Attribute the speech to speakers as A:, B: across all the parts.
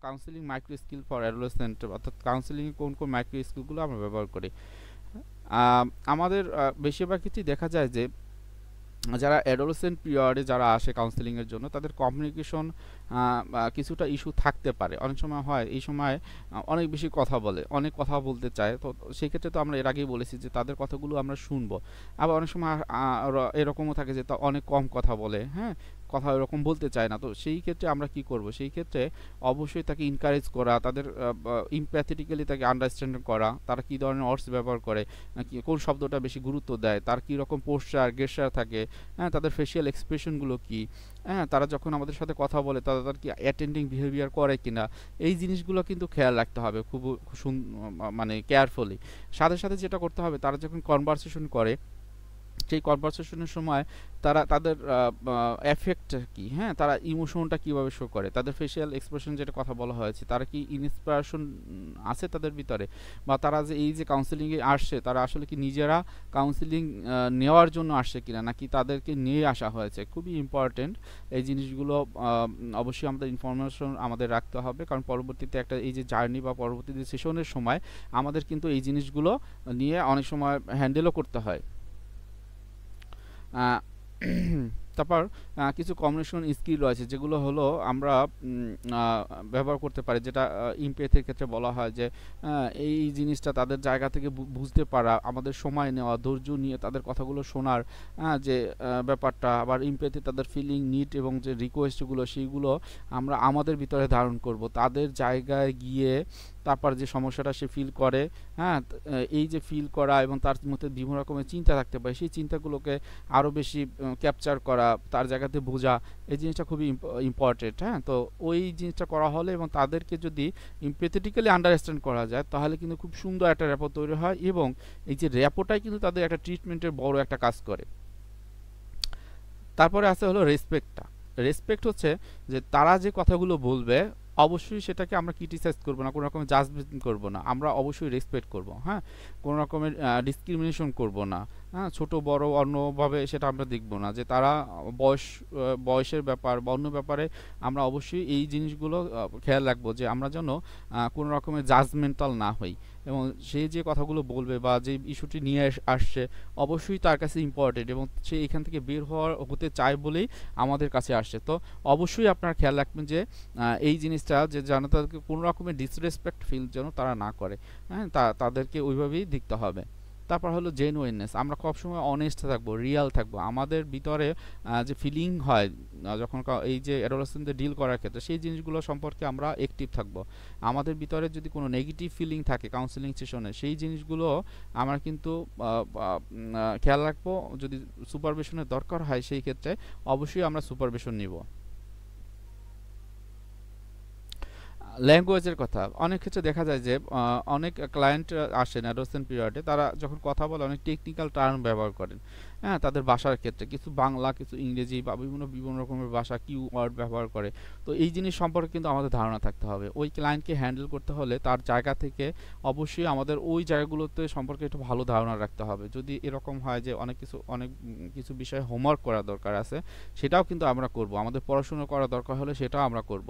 A: Counselling micro skill for adolescent, অর্থাৎ counselling কোন কোন মাইক্রো স্কিলগুলো আমরা ব্যবহার করি। আমাদের বেশিরভাগ ক্ষেত্রেই দেখা যায় যে যারা অ্যাডোলেসেন্ট পিরিয়ডে যারা আসে কাউন্সেলিংয়ের জন্য তাদের কমিউনিকেশন কিছুটা ইস্যু থাকতে পারে। অনেক সময় হয় এই সময় অনেক বেশি কথা বলে, অনেক কথা বলতে চায়। তো সেই ক্ষেত্রে তো আমরা এর আগেই বলেছি যে তাদের কথাগুলো আমরা শুনবো। আবার অনেক সময় এরকমও থাকে যে তা অনেক কম কথা বলে, হ্যাঁ, কথা এরকম বলতে চায় না। তো সেই ক্ষেত্রে আমরা কি করব? সেই ক্ষেত্রে অবশ্যই তাকে এনকারেজ করা, তাদের ইমপ্যাথেটিক্যালি তাকে আন্ডারস্ট্যান্ড করা, তারা কী ধরনের ওয়ার্ডস ব্যবহার করে, কোন শব্দটা বেশি গুরুত্ব দেয়, তার কী রকম পোস্টার গেস্টার থাকে, হ্যাঁ, তাদের ফেসিয়াল এক্সপ্রেশনগুলো কী, হ্যাঁ, তারা যখন আমাদের সাথে কথা বলে তাদের কি অ্যাটেন্ডিং বিহেভিয়ার করে কিনা, এই জিনিসগুলো কিন্তু খেয়াল রাখতে হবে খুব মানে কেয়ারফুলি। সাথে সাথে যেটা করতে হবে, তারা যখন কনভারসেশন করে সেই কনভারসেশনের সময় তারা তাদের এফেক্ট কি, হ্যাঁ, তারা ইমোশনটা কীভাবে শো করে, তাদের ফেসিয়াল এক্সপ্রেশন যেটা কথা বলা হয়েছে, তারা কি ইন্সপিরেশন আছে তাদের ভিতরে, বা তারা যে এই যে কাউন্সিলিংয়ে আসছে তারা আসলে কি নিজেরা কাউন্সিলিং নেওয়ার জন্য আসছে কিনা, নাকি তাদেরকে নিয়ে আসা হয়েছে। খুবই ইম্পর্টেন্ট এই জিনিসগুলো। অবশ্যই আমাদের ইনফরমেশন আমাদের রাখতে হবে, কারণ পরবর্তীতে একটা এই যে জার্নি বা পরবর্তীতে সেশনের সময় আমাদের কিন্তু এই জিনিসগুলো নিয়ে অনেক সময় হ্যান্ডেলও করতে হয়। তারপর কিছু কমিউনিকেশন স্কিল রয়েছে যেগুলো হলো আমরা ব্যবহার করতে পারি, যেটা ইমপ্যাথির ক্ষেত্রে বলা হয় যে এই জিনিসটা তাদের জায়গা থেকে বুঝতে পারা, আমাদের সময় নেওয়া, ধৈর্য নিয়ে তাদের কথাগুলো শোনার, যে ব্যাপারটা, আবার ইমপ্যাথি তাদের ফিলিং, নিড এবং যে রিকোয়েস্টগুলো সেইগুলো আমরা আমাদের ভিতরে ধারণ করব, তাদের জায়গায় গিয়ে তারপর যে সমস্যাটা সে ফিল করে, হ্যাঁ, এই যে ফিল করা এবং তার মধ্যে বিভিন্ন রকমের চিন্তা থাকতে পারে, সেই চিন্তাগুলোকে আরও বেশি ক্যাপচার করা, তার জায়গাতে বোঝা, এই জিনিসটা খুবই ইম্পর্টেন্ট। হ্যাঁ, তো ওই জিনিসটা করা হলে এবং তাদেরকে যদি এমপ্যাথেটিক্যালি আন্ডারস্ট্যান্ড করা যায় তাহলে কিন্তু খুব সুন্দর একটা র্যাপো তৈরি হয়, এবং এই যে র্যাপোটাই কিন্তু তাদের একটা ট্রিটমেন্টের বড় একটা কাজ করে। তারপরে আছে হলো রেসপেক্টটা। রেসপেক্ট হচ্ছে যে তারা যে কথাগুলো বলবে অবশ্যই সেটাকে আমরা ক্রিটিসাইজ করবো না, কোনো রকমের জাজমেন্ট করবো না, আমরা অবশ্যই রেসপেক্ট করবো। হ্যাঁ, কোনো রকমের ডিসক্রিমিনেশন করবো না। হ্যাঁ, ছোট বড় অন্যভাবে সেটা আমরা দেখবো না, যে তারা বয়সের ব্যাপার বা অন্য ব্যাপারে আমরা অবশ্যই এই জিনিসগুলো খেয়াল রাখবো, যে আমরা যেন কোনো রকমের জাজমেন্টাল না হই, এবং সে যে কথাগুলো বলবে বা যে ইস্যুটি নিয়ে আসছে অবশ্যই তার কাছে ইম্পর্টেন্ট, এবং সে এখান থেকে বের হতে চায় বলেই আমাদের কাছে আসছে। তো অবশ্যই আপনারা খেয়াল রাখবেন যে এই জিনিসটা যে যেন তাদেরকে কোনো রকমের ডিসরেসপেক্ট ফিল যেন তারা না করে। হ্যাঁ, তাদেরকে ওইভাবেই দেখতে হবে। তারপর হলো জেনুইননেস, আমরা সবসময় অনেস্ট থাকবো, রিয়াল থাকবো, আমাদের ভিতরে যে ফিলিং হয় যখন এই যে অ্যাডোলেসেন্টদের ডিল করার ক্ষেত্রে সেই জিনিসগুলো সম্পর্কে আমরা অ্যাক্টিভ থাকবো। আমাদের ভিতরে যদি কোনো নেগেটিভ ফিলিং থাকে কাউন্সেলিং সেশনে, সেই জিনিসগুলো আমরা কিন্তু খেয়াল রাখবো। যদি সুপারভিশনের দরকার হয় সেই ক্ষেত্রে অবশ্যই আমরা সুপারভিশন নিব। ল্যাঙ্গুয়েজের কথা অনেক ক্ষেত্রে দেখা যায় যে অনেক ক্লায়েন্ট আসেন অ্যাডোলেসেন্ট পিরিয়ডে, তারা যখন কথা বলে অনেক টেকনিক্যাল টার্ম ব্যবহার করেন। হ্যাঁ, তাদের ভাষার ক্ষেত্রে কিছু বাংলা, কিছু ইংরেজি বা বিভিন্ন রকমের ভাষা কি ওয়ার্ড ব্যবহার করে। তো এই জিনিস সম্পর্কে কিন্তু আমাদের ধারণা থাকতে হবে। ওই ক্লায়েন্টকে হ্যান্ডেল করতে হলে তার জায়গা থেকে অবশ্যই আমাদের ওই জায়গাগুলোতে সম্পর্কে একটু ভালো ধারণা রাখতে হবে। যদি এরকম হয় যে অনেক কিছু বিষয়ে হোমওয়ার্ক করা দরকার আছে, সেটাও কিন্তু আমরা করব। আমাদের পড়াশোনা করা দরকার হলে সেটাও আমরা করব।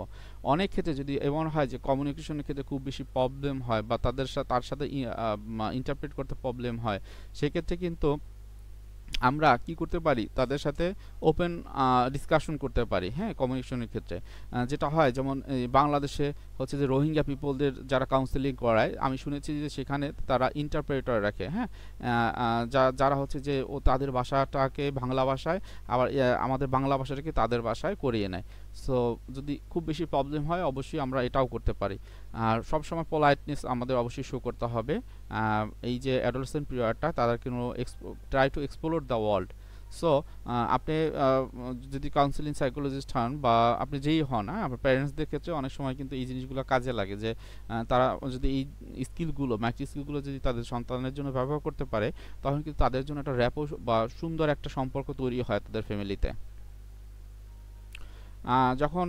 A: অনেক ক্ষেত্রে যদি এমন হয় যে কমিউনিকেশনের ক্ষেত্রে খুব বেশি প্রবলেম হয় বা তার সাথে ইন্টারপ্রেট করতে প্রবলেম হয়, সেক্ষেত্রে কিন্তু আমরা কি করতে পারি, তাদের সাথে ওপেন ডিসকাশন করতে পারি। হ্যাঁ, কমিউনিকেশনের ক্ষেত্রে যেটা হয়, যেমন বাংলাদেশে হচ্ছে যে রোহিঙ্গা পিপলদের যারা কাউন্সেলিং করায়, আমি শুনেছি যে সেখানে তারা ইন্টারপ্রেটার রাখে। হ্যাঁ, যারা হচ্ছে যে তাদের ভাষাটাকে বাংলা ভাষায়, আবার আমাদের বাংলা ভাষাটাকে তাদের ভাষায় করিয়ে নেয়। সো যদি খুব বেশি প্রবলেম হয় অবশ্যই আমরা এটাও করতে পারি। আর সবসময় পোলাইটনেস আমাদের অবশ্যই শো করতে হবে। এই যে অ্যাডোলেসেন্ট পিরিয়ডটা তাদেরকে try to explore the world. So আপনি যদি কাউন্সিলিং সাইকোলজিস্ট হন বা আপনি যেই হন, আপনার প্যারেন্টসদের ক্ষেত্রে অনেক সময় কিন্তু এই জিনিসগুলো কাজে লাগে, যে তারা যদি এই স্কিলগুলো মাইক্রো স্কিলগুলো যদি তাদের সন্তানের জন্য ব্যবহার করতে পারে, তখন কিন্তু তাদের জন্য একটা র্যাপো বা সুন্দর একটা সম্পর্ক তৈরি হয় তাদের ফ্যামিলিতে। যখন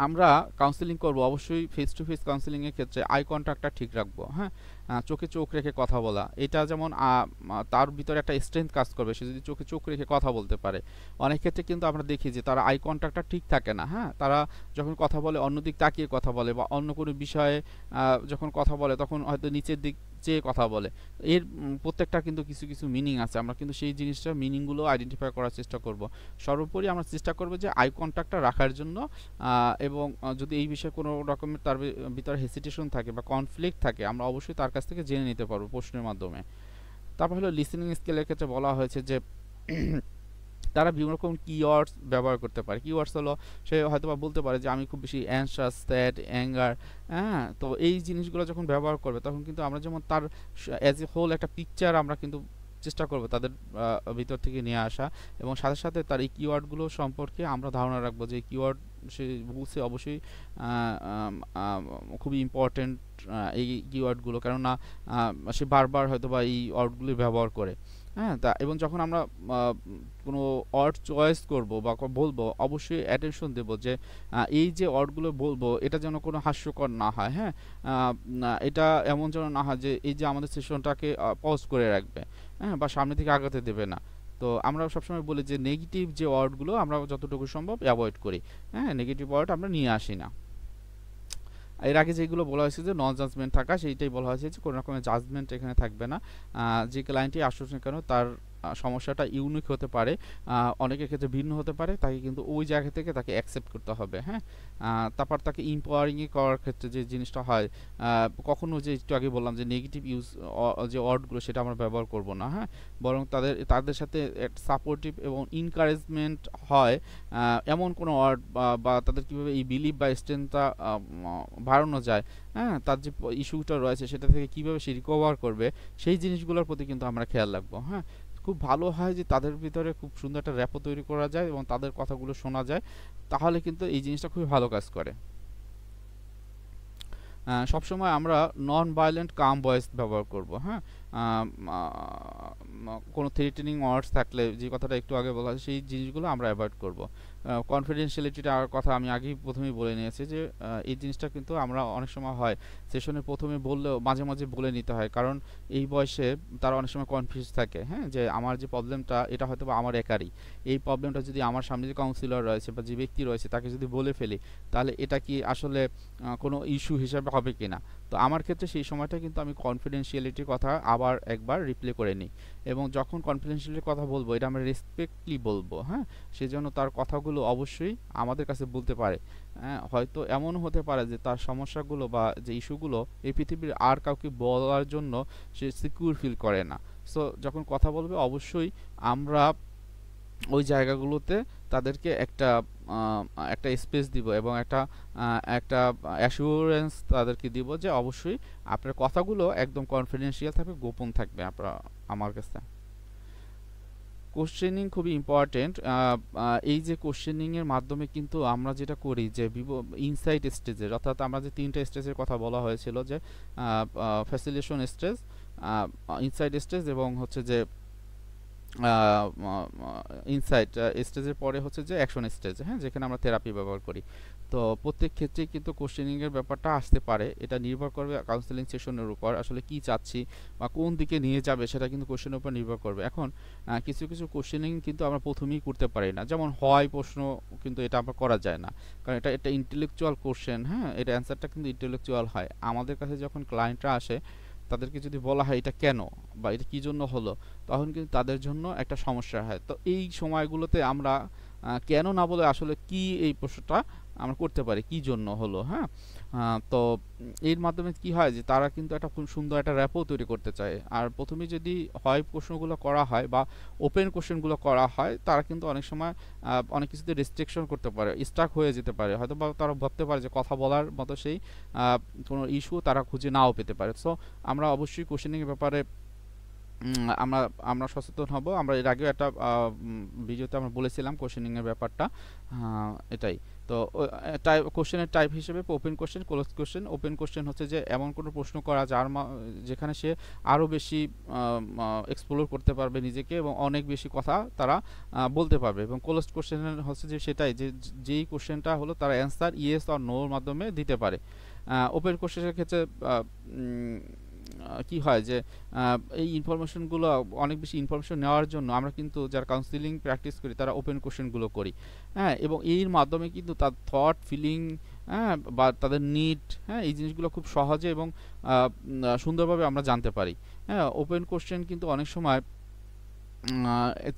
A: আমরা কাউন্সেলিং করব অবশ্যই ফেস টু ফেস কাউন্সেলিংয়ের ক্ষেত্রে আই কন্ট্যাক্টটা ঠিক রাখবো। হ্যাঁ, চোখে চোখ রেখে কথা বলা, এটা যেমন তার ভিতরে একটা স্ট্রেংথ কাজ করবে সে যদি চোখে চোখ রেখে কথা বলতে পারে। অনেক ক্ষেত্রে কিন্তু আমরা দেখি যে তারা আই কন্ট্যাক্টটা ঠিক থাকে না, হ্যাঁ, তারা যখন কথা বলে অন্যদিক তাকিয়ে কথা বলে বা অন্য কোনো বিষয়ে যখন কথা বলে তখন হয়তো নিচের দিক চেয়ে কথা বলে। এর প্রত্যেকটা কিন্তু কিছু কিছু মিনিং আছে, আমরা কিন্তু সেই জিনিসটা মিনিংগুলো আইডেন্টিফাই করার চেষ্টা করব। সর্বোপরি আমরা চেষ্টা করব যে আই কন্ট্যাক্টটা রাখার জন্য, এবং যদি এই বিষয়ে কোনো রকমের তার ভিতরে হেসিটেশন থাকে বা কনফ্লিক্ট থাকে আমরা অবশ্যই তার কাছ থেকে জেনে নিতে পারবো প্রশ্নের মাধ্যমে। তারপর হলো লিসেনিং স্কিলের ক্ষেত্রে বলা হয়েছে যে তারা বিভিন্ন রকম কিওয়ার্ডস ব্যবহার করতে পারে। কিওয়ার্ডস হলো সে হয়তোবা বলতে পারে যে আমি খুব বেশি অ্যানশাস, স্যাড, অ্যাঙ্গার, হ্যাঁ, তো এই জিনিসগুলো যখন ব্যবহার করবে তখন কিন্তু আমরা যেমন তার অ্যাজ এ হোল একটা পিকচার আমরা কিন্তু চেষ্টা করব তাদের ভিতর থেকে নিয়ে আসা, এবং সাথে সাথে তার এই কিওয়ার্ডগুলো সম্পর্কে আমরা ধারণা রাখবো যে কিওয়ার্ড সে বলছে অবশ্যই খুবই ইম্পর্টেন্ট এই কিওয়ার্ডগুলো, কেননা সে বারবার হয়তো বা এই ওয়ার্ডগুলি ব্যবহার করে। হ্যাঁ, তা এবং যখন আমরা কোনো ওয়ার্ড চয়েস করব বা বলবো অবশ্যই অ্যাটেনশন দেব যে এই যে ওয়ার্ডগুলো বলবো এটা যেন কোনো হাস্যকর না হয়, হ্যাঁ, এটা এমন যেন না হয় যে এই যে আমাদের সেশনটাকে পজ করে রাখবে, হ্যাঁ, বা সামনে থেকে আগাতে দেবে না। তো আমরা সবসময় বলি যে নেগেটিভ যে ওয়ার্ডগুলো আমরা যতটুকু সম্ভব অ্যাভয়েড করি, হ্যাঁ, নেগেটিভ ওয়ার্ড আমরা নিয়ে আসি না। এর আগে যেগুলো বলা হয়েছে যে নন জাজমেন্ট থাকা, সেইটাই বলা হয়েছে যে কোনো রকমের জাজমেন্ট এখানে থাকবে না। যে ক্লায়েন্টই আসুক না কেন তার সমস্যাটা ইউনিক হতে পারে, অনেকের ক্ষেত্রে ভিন্ন হতে পারে, তাকে কিন্তু ওই জায়গা থেকে তাকে অ্যাকসেপ্ট করতে হবে, হ্যাঁ। তারপর তাকে ইম্পাওয়ারিংয়ে করার ক্ষেত্রে যে জিনিসটা হয়, কখনো যে একটু আগে বললাম যে নেগেটিভ ইউজ যে ওয়ার্ডগুলো সেটা আমরা ব্যবহার করব না, হ্যাঁ, বরং তাদের সাথে সাপোর্টিভ এবং ইনকারেজমেন্ট হয় এমন কোনো ওয়ার্ড বা তাদের কীভাবে এই বিলিভ বা স্ট্রেংথটা বাড়ানো যায়, হ্যাঁ, তার যে ইস্যুটা রয়েছে সেটা থেকে কীভাবে সে রিকভার করবে সেই জিনিসগুলোর প্রতি কিন্তু আমরা খেয়াল রাখবো, হ্যাঁ। খুব ভালো হয় যে তাদের ভিতরে খুব সুন্দর একটা র্যাপো তৈরি করা যায় এবং তাদের কথাগুলো শোনা যায়, তাহলে কিন্তু এই জিনিসটা খুবই ভালো কাজ করে। সবসময় আমরা নন ভায়োলেন্ট কাম ভয়েস ব্যবহার করব, হ্যাঁ, কোনো থ্রেটেনিং ওয়ার্ডস থাকলে যে কথাটা একটু আগে বলা সেই জিনিসগুলো আমরা অ্যাভয়েড করব। কনফিডেন্সিয়ালিটিটার কথা আমি আগেই প্রথমেই বলে নিয়েছি যে এই জিনিসটা কিন্তু আমরা অনেক সময় হয় সেশনের প্রথমে বললেও মাঝে মাঝে বলে নিতে হয়, কারণ এই বয়সে তারা অনেক সময় কনফিউজ থাকে, হ্যাঁ, যে আমার যে প্রবলেমটা এটা হয়তো বা আমার একারই, এই প্রবলেমটা যদি আমার সামনে যে কাউন্সিলর রয়েছে বা যে ব্যক্তি রয়েছে তাকে যদি বলে ফেলি তাহলে এটা কি আসলে কোনো ইস্যু হিসাবে হবে কিনা। তো আমার ক্ষেত্রে সেই সময়টা কিন্তু আমি কনফিডেন্সিয়ালিটির কথা আবার একবার রিপ্লে করে নিই, এবং যখন কনফিডেন্সিয়ালিটির কথা বলবো এটা আমরা রেসপেক্টলি বলবো, হ্যাঁ, সেজন্য তার কথাগুলো অবশ্যই আমাদের কাছে বলতে পারে। হ্যাঁ, হয়তো এমনও হতে পারে যে তার সমস্যাগুলো বা যে ইস্যুগুলো এই পৃথিবীর আর কাউকে বলার জন্য সে সিকিউর ফিল করে না। সো যখন কথা বলবে অবশ্যই আমরা ওই জায়গাগুলোতে তাদেরকে একটা স্পেস দিব এবং একটা অ্যাসুরেন্স তাদেরকে দিব যে অবশ্যই আপনার কথাগুলো একদম কনফিডেন্সিয়াল থাকবে, গোপন থাকবে আমার কাছে। কোশ্চেনিং খুবই ইম্পর্টেন্ট। এই যে কোশ্চেনিংয়ের মাধ্যমে কিন্তু আমরা যেটা করি যে ইনসাইট স্টেজের, অর্থাৎ আমরা যে 3টা স্টেজের কথা বলা হয়েছিল যে ফ্যাসিলিটেশন স্টেজ, ইনসাইট স্টেজ এবং হচ্ছে যে ইনসাইট স্টেজের পরে হচ্ছে যে অ্যাকশন স্টেজ, হ্যাঁ, যেখানে আমরা থেরাপি ব্যবহার করি। তো প্রত্যেক ক্ষেত্রেই কিন্তু কোশ্চেনিংয়ের ব্যাপারটা আসতে পারে, এটা নির্ভর করবে কাউন্সেলিং সেশনের উপর আসলে কি চাচ্ছি বা কোন দিকে নিয়ে যাবে সেটা কিন্তু কোশ্চেনের উপর নির্ভর করবে। এখন কিছু কিছু কোশ্চেনিং কিন্তু আমরা প্রথমেই করতে পারি না, যেমন হয় প্রশ্ন কিন্তু এটা আমরা করা যায় না, কারণ এটা একটা ইন্টেলেকচুয়াল কোশ্চেন, হ্যাঁ, এটা অ্যান্সারটা কিন্তু ইন্টেলেকচুয়াল হয়। আমাদের কাছে যখন ক্লায়েন্টরা আসে তাদেরকে যদি বলা হয় এটা কেন বা এটা কী জন্য হলো, তখন কিন্তু তাদের জন্য একটা সমস্যা হয়। তো এই সময়গুলোতে আমরা কেন না বলে আসলে কি এই প্রশ্নটা আমরা করতে পারি কী জন্য হলো, হ্যাঁ। তো এর মাধ্যমে কি হয় যে তারা কিন্তু একটা খুব সুন্দর একটা র্যাপও তৈরি করতে চায়। আর প্রথমে যদি হয় প্রশ্নগুলো করা হয় বা ওপেন কোশ্চেনগুলো করা হয় তারা কিন্তু অনেক সময় অনেক কিছুতে রেস্ট্রিকশন করতে পারে, স্টাক হয়ে যেতে পারে, হয়তো বা তারা ভাবতে পারে যে কথা বলার মতো সেই কোনো ইস্যু তারা খুঁজে নাও পেতে পারে। সো আমরা অবশ্যই কোশ্চেনিংয়ের ব্যাপারে আমরা আমরা সচেতন হব। আমরা এর আগেও একটা ভিডিওতে আমরা বলেছিলাম কোশ্চেনিংয়ের ব্যাপারটা, এটাই। তো কোশ্চেনের টাইপ হিসেবে open question, close question. Open question হচ্ছে যে এমন কোনো প্রশ্ন করা যেখানে সে আরও বেশি এক্সপ্লোর করতে পারবে নিজেকে এবং অনেক বেশি কথা তারা বলতে পারবে, এবং ক্লোজ কোশ্চেন হচ্ছে যে সেটাই যেই কোশ্চেনটা হলো তারা অ্যান্সার ইয়েস অর নোর মাধ্যমে দিতে পারে। ওপেন কোশ্চেনের ক্ষেত্রে কি হয় যে এই ইনফরমেশনগুলো অনেক বেশি ইনফরমেশন নেওয়ার জন্য আমরা কিন্তু যারা কাউন্সিলিং প্র্যাকটিস করি তারা ওপেন কোশ্চেনগুলো করি, হ্যাঁ, এবং এর মাধ্যমে কিন্তু তার থট ফিলিং, হ্যাঁ, বা তাদের নিড, হ্যাঁ, এই জিনিসগুলো খুব সহজে এবং সুন্দরভাবে আমরা জানতে পারি। হ্যাঁ, ওপেন কোশ্চেন কিন্তু অনেক সময়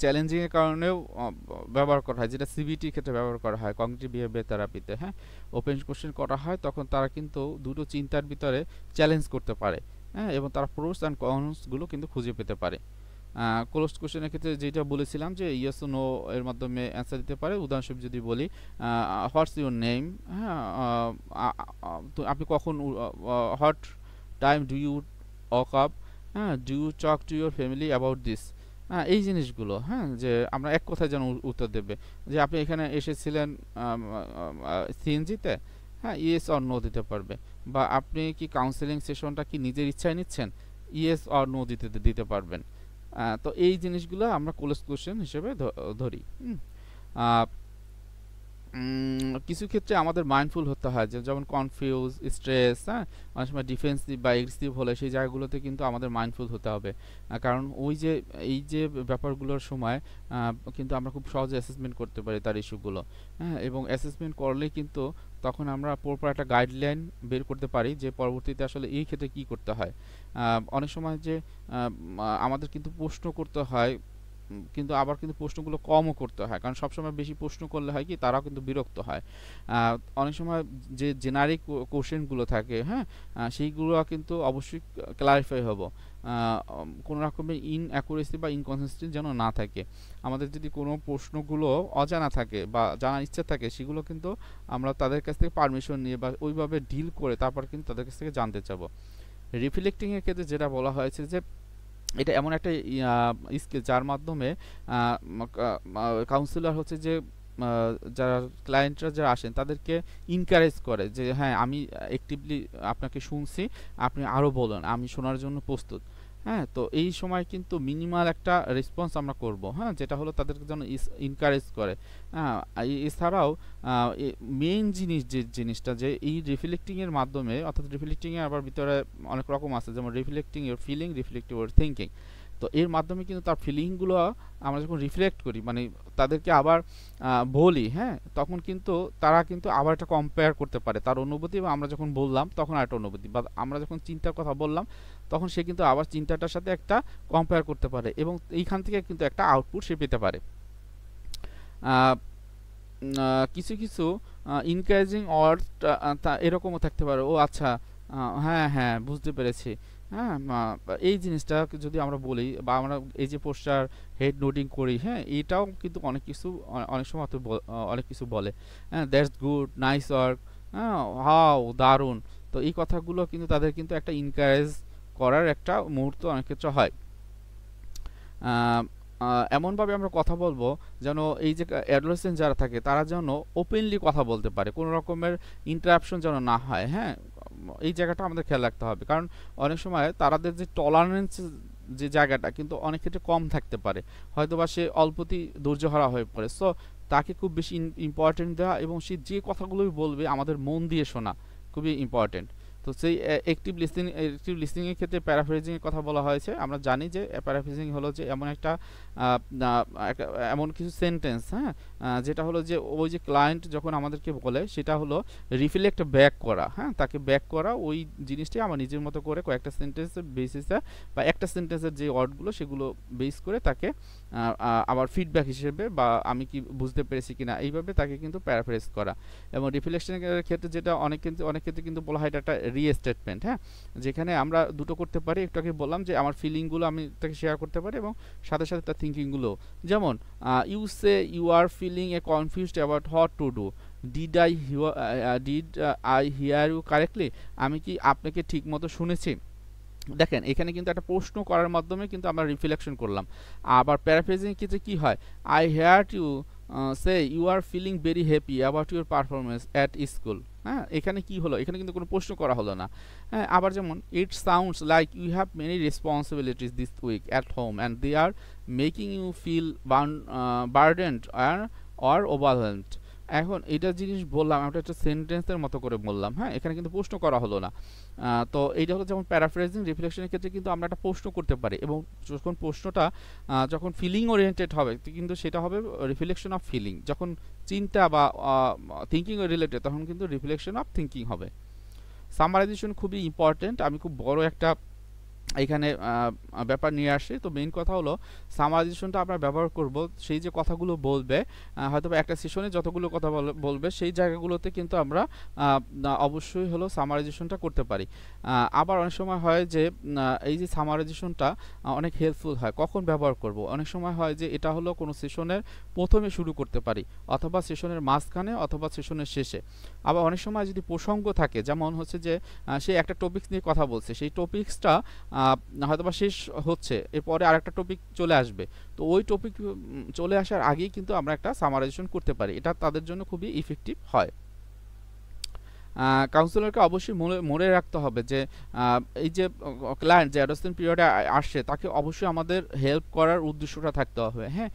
A: চ্যালেঞ্জিংয়ের কারণেও ব্যবহার করা হয়, যেটা সিবিটির ক্ষেত্রে ব্যবহার করা হয় কগনিটিভ বিহেভিয়ার থেরাপিতে। হ্যাঁ, ওপেন কোশ্চেন করা হয় তখন তারা কিন্তু দুটো চিন্তার ভিতরে চ্যালেঞ্জ করতে পারে, হ্যাঁ, এবং তারা প্রোস অ্যান্ড কনসগুলো কিন্তু খুঁজে পেতে পারে। ক্লোজড কোশ্চেনের ক্ষেত্রে যেটা বলেছিলাম যে ইয়েস ও নো এর মাধ্যমে অ্যান্সার দিতে পারে। উদাহরণস্বরূপ যদি বলি হোয়াটস ইউর নেম, হ্যাঁ, তো আপনি কখন, what time do you wake up, হ্যাঁ, do you talk to your family about this, হ্যাঁ, এই জিনিসগুলো, হ্যাঁ, যে আমরা এক কথায় যেন উত্তর দেবে যে আপনি এখানে এসেছিলেন সিএনজিতে, হ্যাঁ, ইয়েস অর নো দিতে পারবে। বা আপনি কি কাউন্সেলিং সেশনটা কি নিজের ইচ্ছায় নিচ্ছেন, ইয়েস অর নো দিতে পারবেন। তো এই জিনিসগুলো আমরা ক্লোজ কোশ্চেন হিসেবে ধরি। কিছু ক্ষেত্রে আমাদের মাইন্ডফুল হতে হয়, যে যেমন কনফিউজ, স্ট্রেস, হ্যাঁ, অনেক সময় ডিফেন্সিভ বা এগ্রেসিভ হলে সেই জায়গাগুলোতে কিন্তু আমাদের মাইন্ডফুল হতে হবে, কারণ ওই যে এই যে ব্যাপারগুলোর সময় কিন্তু আমরা খুব সহজে অ্যাসেসমেন্ট করতে পারি তার ইস্যুগুলো, হ্যাঁ, এবং অ্যাসেসমেন্ট করলেই কিন্তু তখন আমরা প্রপার একটা গাইডলাইন বের করতে পারি যে পরবর্তীতে আসলে এই ক্ষেত্রে কী করতে হয়। অনেক সময় যে আমাদের কিন্তু প্রশ্ন করতে হয়, কিন্তু আবার কিন্তু প্রশ্নগুলো কমও করতে হয়, কারণ সবসময় বেশি প্রশ্ন করলে হয় কি তারাও কিন্তু বিরক্ত হয়। অনেক সময় যে জেনারিক কোশ্চেনগুলো থাকে, হ্যাঁ, সেইগুলো কিন্তু অবশ্যই ক্লারিফাই হব, কোনো রকমের ইনঅ্যাকুরেসি বা ইনকনসিস্টেন্ট যেন না থাকে। আমাদের যদি কোনো প্রশ্নগুলো অজানা থাকে বা জানার ইচ্ছা থাকে, সেগুলো কিন্তু আমরা তাদের কাছ থেকে পারমিশন নিয়ে বা ওইভাবে ডিল করে তারপর কিন্তু তাদের কাছ থেকে জানতে চাবো। রিফ্লেক্টিংয়ের ক্ষেত্রে যেটা বলা হয়েছে যে এটা এমন একটা স্কিল যার মাধ্যমে কাউন্সিলর হচ্ছে যে যারা ক্লায়েন্টরা যারা আসেন তাদেরকে ইনকারেজ করে যে হ্যাঁ আমি অ্যাক্টিভলি আপনাকে শুনছি, আপনি আরও বলুন, আমি শোনার জন্য প্রস্তুত। হ্যাঁ, তো এই সময় কিন্তু মিনিমাল একটা রেসপন্স আমরা করব, হ্যাঁ, যেটা হলো তাদেরকে যেন ইনকারেজ করে। হ্যাঁ, এছাড়াও মেইন জিনিস যে জিনিসটা যে এই রিফ্লেক্টিংয়ের মাধ্যমে, অর্থাৎ রিফ্লেক্টিংয়ের আবার ভিতরে অনেক রকম আছে, যেমন reflecting your feeling, reflecting your thinking. তো এর মাধ্যমে কিন্তু তার ফিলিংগুলো আমরা যখন রিফ্লেক্ট করি, মানে তাদেরকে আবার বলি, হ্যাঁ, তখন কিন্তু তারা কিন্তু আবার একটা কম্পেয়ার করতে পারে তার অনুভূতি, বা আমরা যখন বললাম তখন আরেকটা অনুভূতি, বা আমরা যখন চিন্তার কথা বললাম তখন সে কিন্তু আবার চিন্তাটার সাথে একটা কম্পেয়ার করতে পারে, এবং এইখান থেকে কিন্তু একটা আউটপুট সে পেতে পারে। কিছু কিছু ইনকারেজিং ওয়ার্ড এরকমও থাকতে পারে, ও আচ্ছা, হ্যাঁ হ্যাঁ বুঝতে পেরেছি, হ্যাঁ, এই জিনিসটা যদি আমরা বলি বা আমরা এই যে পোস্টার হেড নোটিং করি, হ্যাঁ, এটাও কিন্তু অনেক কিছু অনেক সময় অনেক কিছু বলে, হ্যাঁ, দ্যাটস গুড, নাইস ওয়ার্ক, হ্যাঁ, হাও দারুণ। তো এই কথাগুলো কিন্তু তাদের কিন্তু একটা ইনকারেজ করার একটা মুহূর্ত অনেক ক্ষেত্রে হয়। এমনভাবে আমরা কথা বলবো যেন এই যে অ্যাডোলেসেন্ট যারা থাকে তারা যেন ওপেনলি কথা বলতে পারে, কোনো রকমের ইন্টারাপশন যেন না হয়। হ্যাঁ, এই জায়গাটা আমাদের খেয়াল রাখতে হবে, কারণ অনেক সময় তাদের যে টলারেন্স যে জায়গাটা কিন্তু অনেক ক্ষেত্রে কম থাকতে পারে, হয়তো বা সে অল্পতেই ধৈর্যহারা হয়ে পড়ে। সো তাকে খুব বেশি ইম্পর্টেন্ট দেওয়া এবং সে যে কথাগুলোই বলবে আমাদের মন দিয়ে শোনা খুবই ইম্পর্টেন্ট। তো সেই অ্যাক্টিভ লিসনিংয়ের ক্ষেত্রে প্যারাফ্রেজিংয়ের কথা বলা হয়েছে। আমরা জানি যে প্যারাফ্রেজিং হলো যে এমন একটা এমন কিছু সেন্টেন্স, হ্যাঁ, যেটা হলো যে ওই যে ক্লায়েন্ট যখন আমাদেরকে বলে সেটা হলো রিফ্লেক্ট ব্যাক করা, হ্যাঁ, তাকে ব্যাক করা ওই জিনিসটাই আমার নিজের মতো করে কয়েকটা সেন্টেন্সের বেসিসে বা একটা সেন্টেন্সের যে ওয়ার্ডগুলো সেগুলো বেস করে তাকে আবার ফিডব্যাক হিসেবে বা আমি কি বুঝতে পেরেছি কিনা এইভাবে তাকে কিন্তু প্যারাফ্রেজ করা। এবং রিফ্লেকশনের ক্ষেত্রে যেটা অনেক ক্ষেত্রে কিন্তু বলা হয় এটা একটা রিস্টেটমেন্ট, হ্যাঁ, যেখানে আমরা দুটো করতে পারি। একটু আগে বললাম যে আমার ফিলিংগুলো আমি তাকে শেয়ার করতে পারি এবং সাথে সাথে তার থিঙ্কিংগুলো, যেমন you say you are feeling a confused about what to do, did I hear you correctly, আমি কি আপনাকে ঠিক মতো শুনেছি। দেখেন এখানে কিন্তু একটা প্রশ্ন করার মাধ্যমে কিন্তু আমরা রিফ্লেকশন করলাম। আবার প্যারাফ্রেজিং ক্ষেত্রে কি হয়, I heard you say you are feeling very happy about your performance at school. হ্যাঁ, এখানে কি হলো, এখানে কিন্তু কোনো প্রশ্ন করা হলো না। হ্যাঁ, আবার যেমন it sounds like you have many responsibilities this week at home and they are making you feel burdened or overwhelmed. এখন এটা জিনিস বললাম, আমি একটা সেন্টেন্সের মতো করে বললাম, হ্যাঁ, এখানে কিন্তু প্রশ্ন করা হলো না। তো এইটা হলো যেমন প্যারাফ্রেজিং রিফ্লেকশনের ক্ষেত্রে কিন্তু আমরা একটা প্রশ্ন করতে পারি, এবং যখন প্রশ্নটা যখন ফিলিং ওরিয়েন্টেড হবে কিন্তু সেটা হবে রিফ্লেকশন অফ ফিলিং। যখন চিন্তা বা থিঙ্কিং রিলেটেড তখন কিন্তু রিফ্লেকশন অফ থিঙ্কিং হবে। সামারাইজেশন খুবই ইম্পর্টেন্ট, আমি খুব বড় একটা এখানে ব্যাপার নিয়ে আসি। তো মেইন কথা হলো সামারাইজেশনটা আমরা ব্যবহার করব সেই যে কথাগুলো বলবে, হয়তো একটা সেশনে যতগুলো কথা বলবে সেই জায়গাগুলোতে কিন্তু আমরা অবশ্যই হলো সামারাইজেশনটা করতে পারি। আবার অনেক সময় হয় যে এই যে সামারাইজেশনটা অনেক হেল্পফুল হয়। কখন ব্যবহার করব? অনেক সময় হয় যে এটা হলো কোনো সেশনের প্রথমে শুরু করতে পারি, অথবা সেশনের মাঝখানে, অথবা সেশনের শেষে। আবার অনেক সময় যদি প্রসঙ্গ থাকে, যেমন হচ্ছে যে সে একটা টপিকস নিয়ে কথা বলছে, সেই টপিকসটা হয়তোবা শেষ হচ্ছে, এরপরে আরেকটা টপিক চলে আসবে, তো ওই টপিক চলে আসার আগেই কিন্তু আমরা একটা সামারাইজেশন করতে পারি, এটা তাদের জন্য খুবই ইফেক্টিভ হয়। কাউন্সিলরকে অবশ্যই মনে রাখতে হবে যে এই যে ক্লায়েন্ট যে অ্যাডোসেন্ট পিরিয়ডে আসছে তাকে অবশ্যই আমাদের হেল্প করার উদ্দেশ্যটা থাকতে হবে, হ্যাঁ।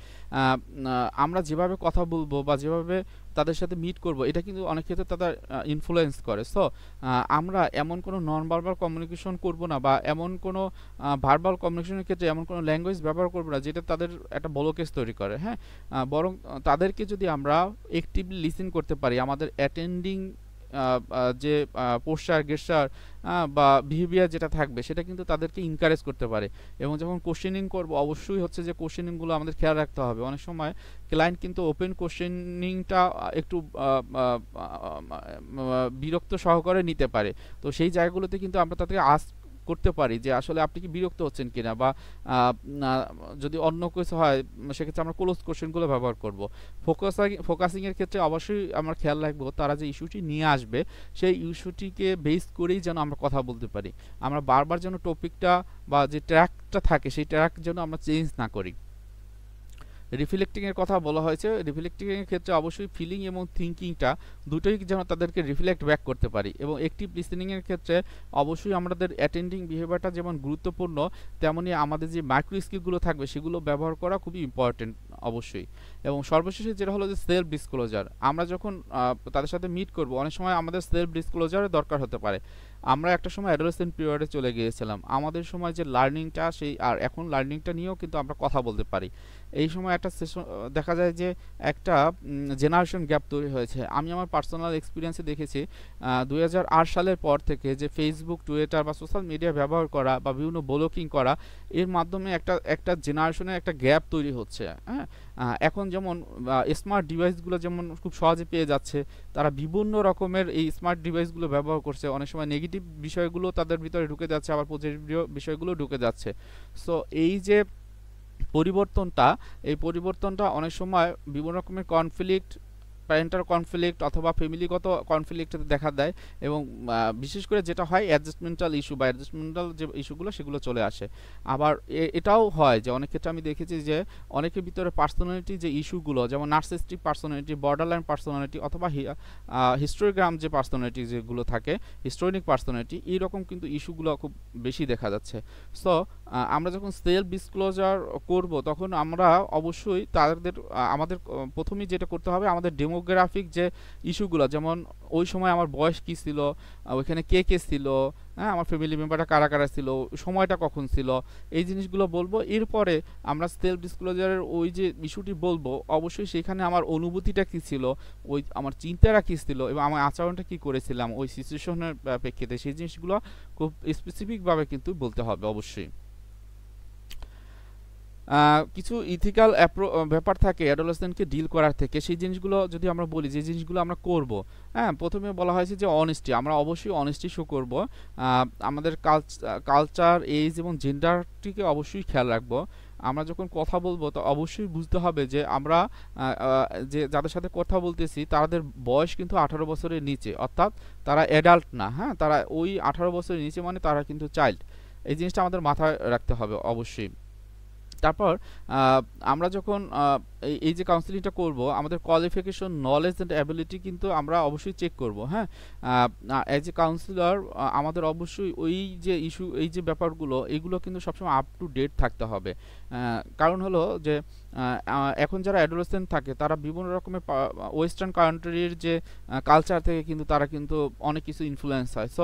A: আমরা যেভাবে কথা বলবো বা যেভাবে তাদের সাথে মিট করব, এটা কিন্তু অনেক ক্ষেত্রে তাদের ইনফ্লুয়েন্স করে। সো আমরা এমন কোনো নন ভার্বাল কমিউনিকেশন করব না, বা এমন কোনো ভার্বাল কমিউনিকেশনের ক্ষেত্রে এমন কোনো ল্যাঙ্গুয়েজ ব্যবহার করব না যেটা তাদের একটা ব্লকেজ তৈরি করে, হ্যাঁ। বরং তাদেরকে যদি আমরা অ্যাক্টিভলি লিসেন করতে পারি, আমাদের অ্যাটেন্ডিং যে পোস্টার গেস্টার বা বিহেভিয়ার যেটা থাকবে সেটা কিন্তু তাদেরকে ইনকারেজ করতে পারে। এবং যখন কোশ্চেনিং করব অবশ্যই হচ্ছে যে কোশ্চেনিংগুলো আমাদের খেয়াল রাখতে হবে। অনেক সময় ক্লায়েন্ট কিন্তু ওপেন কোশ্চেনিংটা একটু বিরক্ত সহকারে নিতে পারে, তো সেই জায়গাগুলোতে কিন্তু আমরা তাদেরকে আস্ক করতে পারি যে আসলে আপনি কি বিরক্ত হচ্ছেন কিনা, বা যদি অন্য কিছু হয় সেক্ষেত্রে আমরা ক্লোজ কোশ্চেনগুলো ব্যবহার করব। ফোকাসিংয়ের ক্ষেত্রে অবশ্যই আমরা খেয়াল রাখবো তারা যে ইস্যুটি নিয়ে আসবে সেই ইস্যুটিকে বেস করেই যেন আমরা কথা বলতে পারি। আমরা বারবার যেন টপিকটা বা যে ট্র্যাকটা থাকে সেই ট্র্যাক যেন আমরা চেঞ্জ না করি। রিফ্লেক্টিংয়ের কথা বলা হয়েছে, রিফ্লেক্টিংয়ের ক্ষেত্রে অবশ্যই ফিলিং এবং থিঙ্কিংটা দুটোই যেন তাদেরকে রিফ্লেক্ট ব্যাক করতে পারি। এবং অ্যাক্টিভ লিসেনিংয়ের ক্ষেত্রে অবশ্যই আমাদের অ্যাটেন্ডিং বিহেভিয়ারটা যেমন গুরুত্বপূর্ণ, তেমনই আমাদের যে মাইক্রো স্কিলগুলো থাকবে সেগুলো ব্যবহার করা খুবই ইম্পর্টেন্ট অবশ্যই। এবং সর্বশেষে যেটা হলো যে সেলফ ডিসক্লোজার, আমরা যখন তাদের সাথে মিট করব অনেক সময় আমাদের সেলফ ডিসক্লোজারের দরকার হতে পারে। আমরা একটা সময় অ্যাডোলেসেন্ট পিরিয়ডে চলে গিয়েছিলাম, আমাদের সময় যে লার্নিংটা সেই আর এখন লার্নিংটা নিয়েও কিন্তু আমরা কথা বলতে পারি। এই সময় একটা সেশন দেখা যায় যে একটা জেনারেশন গ্যাপ তৈরি হয়েছে। আমি আমার পার্সোনাল এক্সপিরিয়েন্সে দেখেছি 2008 সালের পর থেকে যে ফেসবুক, টুইটার বা সোশ্যাল মিডিয়া ব্যবহার করা বা বিভিন্ন ব্লকিং করা, এর মাধ্যমে একটা জেনারেশনের একটা গ্যাপ তৈরি হচ্ছে, হ্যাঁ। এখন যেমন স্মার্ট ডিভাইসগুলো যেমন খুব সহজে পেয়ে যাচ্ছে, তারা বিভিন্ন রকমের এই স্মার্ট ডিভাইসগুলো ব্যবহার করছে, অনেক সময় নেগেটিভ বিষয়গুলো তাদের ভিতরে ঢুকে যাচ্ছে, আবার পজিটিভ বিষয়গুলো ঢুকে যাচ্ছে। সো এই যে পরিবর্তনটা, এই পরিবর্তনটা অনেক সময় বিভিন্ন রকমের কনফ্লিক্ট, প্যারেন্টাল কনফ্লিক্ট অথবা ফ্যামিলিগত কনফ্লিক্ট দেখা দেয়। এবং বিশেষ করে যেটা হয় অ্যাডজাস্টমেন্টাল ইস্যু বা অ্যাডজাস্টমেন্টাল যে ইস্যুগুলো সেগুলো চলে আসে। আবার এটাও হয় যে অনেক ক্ষেত্রে আমি দেখেছি যে অনেকের ভিতরে পার্সোনালিটি যে ইস্যুগুলো, যেমন নার্সিস্টিক পার্সোনালিটি, বর্ডারলাইন পার্সোনালিটি, অথবা হিস্টোগ্রাম যে পার্সোনালিটি যেগুলো থাকে, হিস্টোরিক পার্সোনালিটি, এইরকম কিন্তু ইস্যুগুলো খুব বেশি দেখা যাচ্ছে। সো আমরা যখন সেলফ ডিসক্লোজার করব তখন আমরা অবশ্যই তাদের আমাদের প্রথমেই যেটা করতে হবে, আমাদের ডেমোগ্রাফিক যে ইস্যুগুলো, যেমন ওই সময় আমার বয়স কী ছিল, ওইখানে কে কে ছিল, হ্যাঁ, আমার ফ্যামিলি মেম্বারটা কারা কারা ছিল, সময়টা কখন ছিল, এই জিনিসগুলো বলবো। এরপরে আমরা সেলফ ডিসক্লোজারের ওই যে ইস্যুটি বলবো, অবশ্যই সেখানে আমার অনুভূতিটা কী ছিল, ওই আমার চিন্তাটা কী ছিল, এবং আমার আচরণটা কী করেছিলাম ওই সিচুয়েশনের প্রেক্ষিতে, সেই জিনিসগুলো খুব স্পেসিফিকভাবে কিন্তু বলতে হবে অবশ্যই। কিছু ইথিক্যাল ব্যাপার থাকে অ্যাডোলেসেন্টকে ডিল করার থেকে, সেই জিনিসগুলো যদি আমরা বলি যে জিনিসগুলো আমরা করব, হ্যাঁ। প্রথমে বলা হয়েছে যে অনেস্টি, আমরা অবশ্যই অনেস্টি শো করব, আমাদের কালচার, এজ এবং জেন্ডারটিকে অবশ্যই খেয়াল রাখবো। আমরা যখন কথা বলবো তো অবশ্যই বুঝতে হবে যে আমরা যে যাদের সাথে কথা বলতেছি তাদের বয়স কিন্তু 18 বছরের নিচে, অর্থাৎ তারা অ্যাডাল্ট না, হ্যাঁ, তারা ওই 18 বছরের নিচে, মানে তারা কিন্তু চাইল্ড। এই জিনিসটা আমাদের মাথায় রাখতে হবে অবশ্যই। তারপর আমরা যখন এই যে কাউন্সেলিংটা করব, আমাদের কোয়ালিফিকেশন, নলেজ অ্যান্ড অ্যাবিলিটি কিন্তু আমরা অবশ্যই চেক করব। হ্যাঁ, অ্যাজ এ কাউন্সিলর আমাদের অবশ্যই ওই যে ইস্যু, এই যে ব্যাপারগুলো, এগুলো কিন্তু সবসময় আপ টু ডেট থাকতে হবে। কারণ হলো যে এখন যারা অ্যাডোলেসেন্ট থাকে তারা বিভিন্ন রকমের ওয়েস্টার্ন কান্ট্রির যে কালচার থেকে কিন্তু তারা কিন্তু অনেক কিছু ইনফ্লুয়েন্স হয়। সো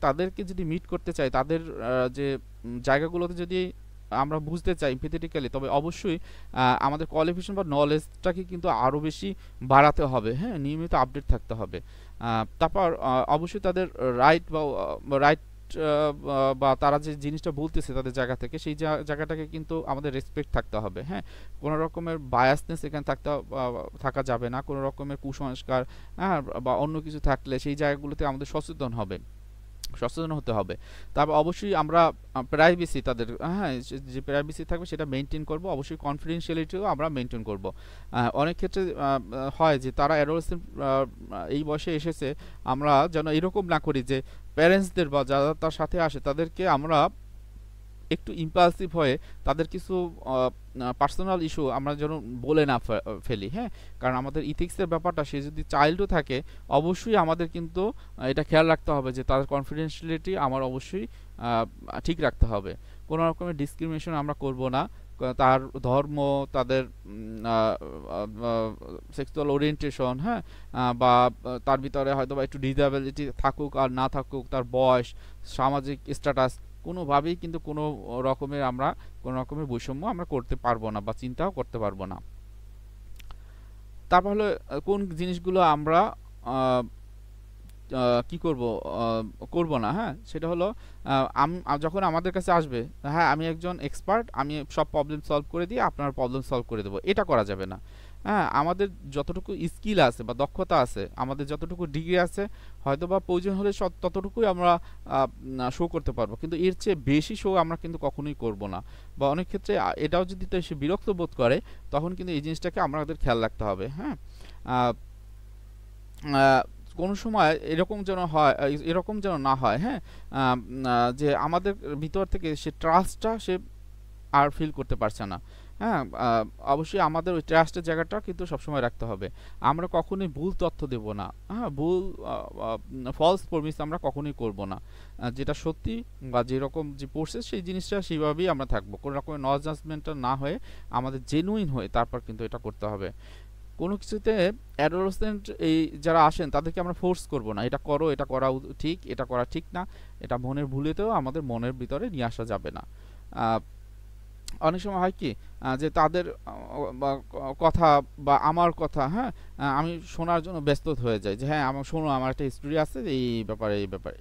A: তাদেরকে যদি মিট করতে চাই, তাদের যে জায়গাগুলোতে যদি আমরা বুঝতে চাই এমপ্যাথেটিক্যালি, তবে অবশ্যই আমাদের কোয়ালিফিকেশন বা নলেজটাকে কিন্তু আরও বেশি বাড়াতে হবে। হ্যাঁ, নিয়মিত আপডেট থাকতে হবে। তারপর অবশ্যই তাদের রাইট বা তারা যে জিনিসটা বলতেছে তাদের জায়গা থেকে, সেই জায়গাটাকে কিন্তু আমাদের রেসপেক্ট থাকতে হবে। হ্যাঁ, কোনো রকমের বায়াসনেস এখানে থাকা যাবে না, কোনো রকমের কুসংস্কার বা অন্য কিছু থাকলে সেই জায়গাগুলোতে আমাদের সচেতন হতে হবে। তারপর অবশ্যই আমরা প্রাইভেসি, তাদের যে প্রাইভেসি থাকবে সেটা মেনটেন করব। অবশ্যই কনফিডেন্সিয়ালিটিও আমরা মেনটেন করব। অনেক ক্ষেত্রে হয় যে তারা অ্যাডোলেসেন্ট এই বয়সে এসেছে, আমরা যেন এরকম না করি যে প্যারেন্টসদের বা যারা তার সাথে আসে তাদেরকে আমরা একটু ইম্পালসিভ হয়ে তাদের কিছু পার্সোনাল ইস্যু আমরা যেন বলে না ফেলি। হ্যাঁ, কারণ আমাদের ইথিক্সের ব্যাপারটা, সে যদি চাইল্ডও থাকে অবশ্যই আমাদের কিন্তু এটা খেয়াল রাখতে হবে যে তার কনফিডেন্সিয়ালিটি আমার অবশ্যই ঠিক রাখতে হবে। কোনো রকমের ডিসক্রিমিনেশন আমরা করব না। তার ধর্ম, তাদের সেক্সুয়াল ওরিয়েন্টেশন, হ্যাঁ, বা তার ভিতরে হয়তো বা একটু ডিসএবিলিটি থাকুক আর না থাকুক, তার বয়স, সামাজিক স্ট্যাটাস, কোনোভাবেই কিন্তু কোনো রকমের বৈষম্য আমরা করতে পারবো না বা চিন্তাও করতে পারবো না। তারপর হলো কোন জিনিসগুলো আমরা কি করব না। হ্যাঁ, সেটা হলো যখন আমাদের কাছে আসবে, হ্যাঁ আমি একজন এক্সপার্ট, আমি সব প্রবলেম সলভ করে দিয়ে আপনার প্রবলেম সলভ করে দেবো, এটা করা যাবে না। হ্যাঁ, আমাদের যতটুকু স্কিল আছে বা দক্ষতা আছে, আমাদের যতটুকু ডিগ্রি আছে, হয়তো বা প্রয়োজন হলে ততটুকুই আমরা শো করতে পারবো, কিন্তু এর চেয়ে বেশি শো আমরা কিন্তু কখনোই করব না। বা অনেক ক্ষেত্রে এটাও যদি সে বিরক্ত বোধ করে, তখন কিন্তু এই জিনিসটাকে আমাদের খেয়াল রাখতে হবে। হ্যাঁ, কোনো সময় এরকম যেন না হয়। হ্যাঁ, যে আমাদের ভিতর থেকে সে ট্রাস্টটা সে আর ফিল করতে পারছে না। হ্যাঁ, অবশ্যই আমাদের ওই ট্রাস্টের জায়গাটা কিন্তু সবসময় রাখতে হবে। আমরা কখনোই ভুল তথ্য দেব না। হ্যাঁ, ফলস প্রমিস আমরা কখনোই করব না। যেটা সত্যি বা যেরকম যে প্রসেস, সেই জিনিসটা সেইভাবেই আমরা থাকবো। কোনো রকমের নন জাজমেন্টাল না হয়ে আমাদের জেনুইন হয়ে তারপর কিন্তু এটা করতে হবে। কোনো কিছুতে অ্যাডোলেসেন্ট এই যারা আসেন তাদেরকে আমরা ফোর্স করব না, এটা করো, এটা করা ঠিক, এটা করা ঠিক না, এটা মনের ভুলেতেও আমাদের মনের ভিতরে নিয়ে আসা যাবে না। অনেক সময় হয় কি যে তাদের কথা বা আমার কথা, হ্যাঁ, আমি শোনার জন্য ব্যস্ত হয়ে যাই যে হ্যাঁ শোনো, আমার একটা হিস্টোরি আছে এই ব্যাপারে,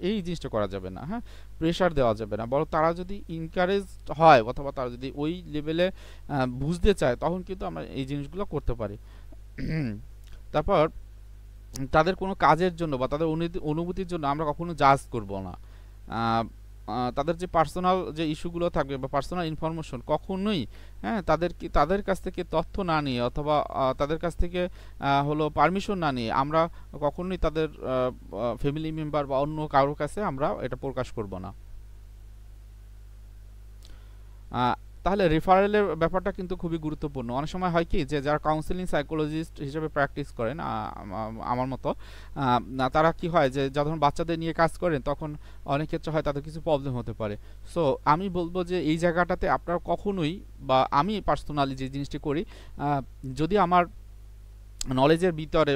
A: এই জিনিসটা করা যাবে না। হ্যাঁ, প্রেশার দেওয়া যাবে না। বরং তারা যদি ইনকারেজ হয় অথবা তারা যদি ওই লেভেলে বুঝতে চায়, তখন কিন্তু আমরা এই জিনিসগুলো করতে পারি। তারপর তাদের কোনো কাজের জন্য বা তাদের অনুভূতির জন্য আমরা কখনো জাজ করব না। তাদের যে পার্সোনাল যে ইস্যুগুলো থাকবে বা পার্সোনাল ইনফরমেশন কখনোই, হ্যাঁ, তাদের কাছ থেকে তথ্য না নিয়ে অথবা তাদের কাছ থেকে হলো পারমিশন না নিয়ে আমরা কখনোই তাদের ফ্যামিলি মেম্বার বা অন্য কারোর কাছে আমরা এটা প্রকাশ করব না। তাহলে রেফারেলের ব্যাপারটা কিন্তু খুবই গুরুত্বপূর্ণ। অনেক সময় হয় কি যে যারা কাউন্সেলিং সাইকোলজিস্ট হিসেবে প্র্যাকটিস করেন আমার মতো, তারা কি হয় যে যখন বাচ্চাদের নিয়ে কাজ করেন তখন অনেক ক্ষেত্রে হয় তাদের কিছু প্রবলেম হতে পারে। সো আমি বলবো যে এই জায়গাটাতে আপনারা কখনোই, বা আমি পার্সোনালি যে জিনিসটি করি, যদি আমার নলেজের ভিতরে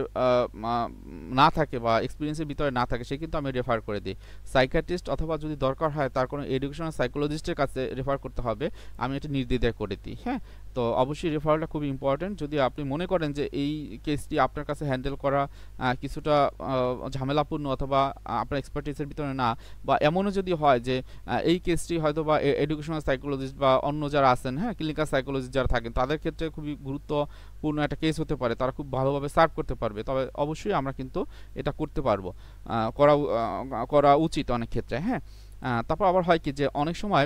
A: না থাকে বা এক্সপিরিয়েন্সের ভিতরে না থাকে, সে কিন্তু আমি রেফার করে দিই সাইকিয়াট্রিস্ট, অথবা যদি দরকার হয় তার কোনো এডুকেশনাল সাইকোলজিস্টের কাছে রেফার করতে হবে, আমি এটা নির্দ্বিধায় করে দিই। হ্যাঁ, তো অবশ্যই রেফারটা খুব ইম্পর্টেন্ট। যদি আপনি মনে করেন যে এই কেসটি আপনার কাছে হ্যান্ডেল করা কিছুটা ঝামেলাপূর্ণ অথবা আপনার এক্সপার্টিসের ভিতরে না, বা এমনও যদি হয় যে এই কেসটি হয়তো বা এডুকেশনাল সাইকোলজিস্ট বা অন্য যারা আছেন, হ্যাঁ, ক্লিনিক্যাল সাইকোলজিস্ট যারা থাকেন, তাদের ক্ষেত্রে খুবই গুরুত্বপূর্ণ একটা কেস হতে পারে, তারা খুব ভালোভাবে সার্ভ করতে পারবে, তবে অবশ্যই আমরা কিন্তু এটা করতে পারবো, করা উচিত অনেক ক্ষেত্রে। হ্যাঁ, তারপর আবার হয় কি যে অনেক সময়